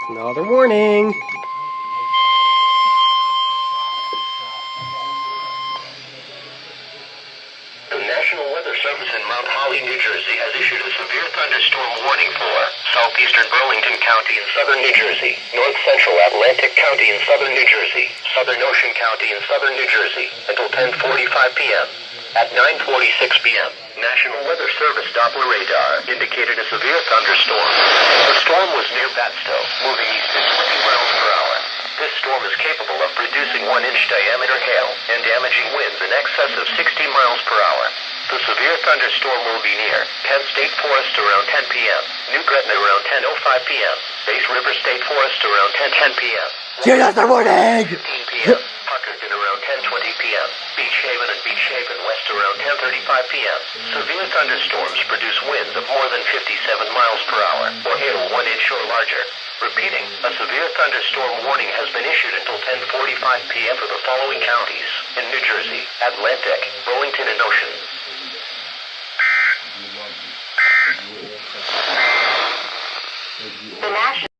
Another warning. The National Weather Service in Mount Holly, New Jersey has issued a severe thunderstorm warning for southeastern Burlington County in southern New Jersey, north central Atlantic County in southern New Jersey, southern Ocean County in southern New Jersey until 10:45 p.m. At 9:46 p.m., National Weather Service Doppler radar indicated a severe thunderstorm. The storm was near Batstow, moving east at 20 miles per hour. This storm is capable of producing 1-inch diameter hail and damaging winds in excess of 60 miles per hour. The severe thunderstorm will be near Penn State Forest around 10 p.m., New Gretna around 10:05 p.m., Bass River State Forest around 10:10 p.m. Here's the warning! 15 p.m., Huckerton around 10:20 p.m., Beach Haven and Beach Haven West around 10:35 p.m. Severe thunderstorms produce winds of more than 57 miles per hour or hail 1 inch or larger. Repeating, a severe thunderstorm warning has been issued until 10:45 p.m. for the following counties in New Jersey: Atlantic, Burlington, and Ocean. The National